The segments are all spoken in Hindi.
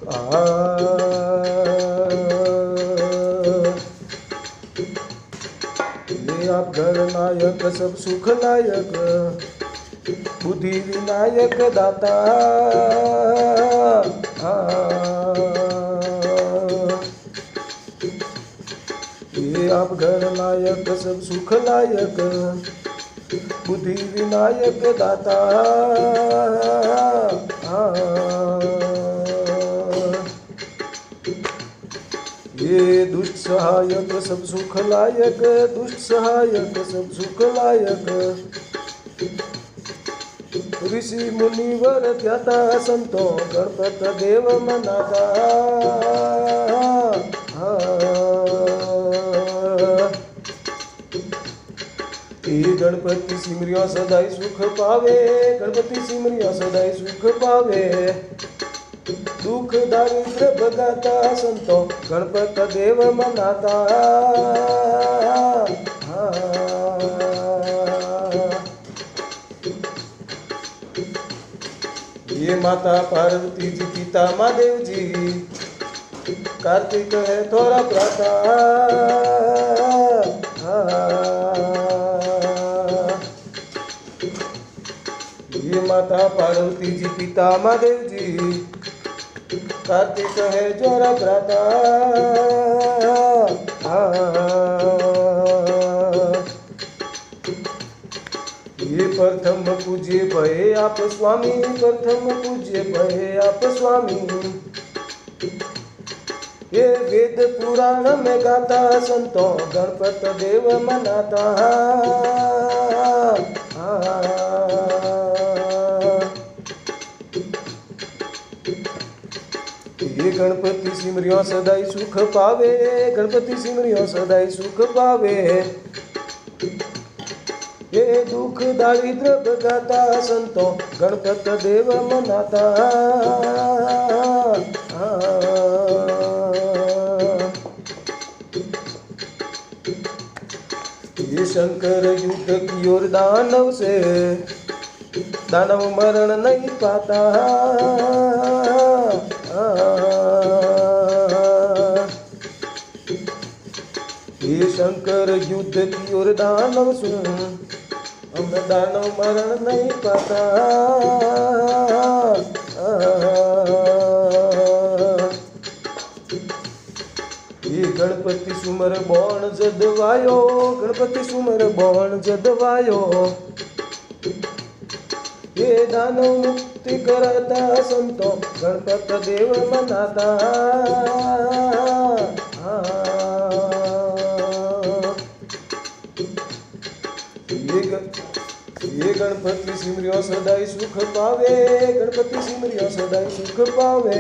ये आप घर नायक सब सुख नायक, बुद्धि विनायक दाता। ये आप घर नायक सब सुख नायक, बुद्धि विनायक दाता। ये दुष्ट सहायक सब सुख लायक, दुष्ट सहायक सब सुख लायक, ऋषि मुनिवर ख्याता संतो गणपत देव मनाता। ये गणपति सिमरियो सदाई सुख पावे, गणपति सिमरियो सदाई सुख पावे, दुख दारिद्र भगाता संतो गणपत देव मनाता। ये माता पार्वती जी पिता महादेव जी, कार्तिक है थोड़ा प्राता। ये माता पार्वती जी पिता महादेव जी, कार्तिक है जोरा प्राता। ये प्रथम पूज्य भये आप स्वामी, प्रथम पूज्य भये आप स्वामी, ये वेद पुराण में गाता संतो गणपत देव मनाता। ये गणपति सिमरियो सदाई सुख पावे, गणपति सिमरियो सदाई सुख पावे, ये दुख दारिद्र भगाता संतो गणपत देव मनाता। ये शंकर युद्ध की ओर दानव से, दानव मरण नहीं पाता। ये शंकर युद्ध की ओर दानव सुन, हम दानव मरण नहीं पाता। ये गणपति सुमर बोण जदवायो, गणपति सुमर बोण जदवायो, ये दानव मुक्ति करता संतो गणपत देव मनाता। ये गणपति सिमरियो सदाई सुख पावे, गणपति सिमरियो सदाई सुख पावे,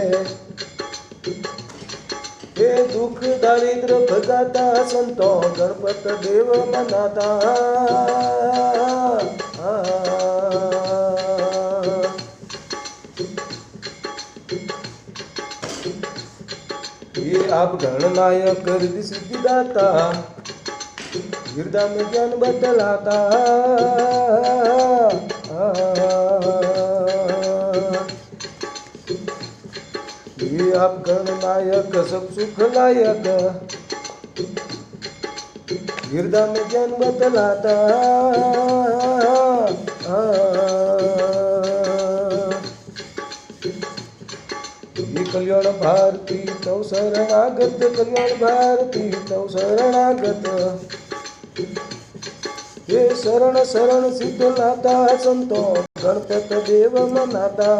ये दुख दारिद्र भगाता संतो गणपत देव मनाता। ये आप गणनायक रिद्धि सिद्धिदाता, हृदय में ज्ञान बतलाता। ये आप गणनायक सब सुख लायक, हृदय में ज्ञान बतलाता। ये कल्याण भारती तव शरणागत, कल्याण भारती तव शरणागत, ये शरण शरण सिद्ध लाता संतो गणपत देव मनाता।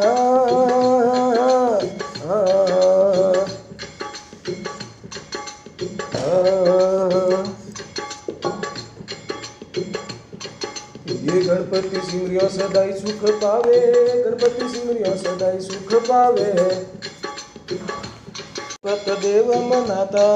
ये गणपति सिमरियो सदाई सुख पावे, गणपति सिमरियो सदाई सुख पावे, गणपत देव मनाता।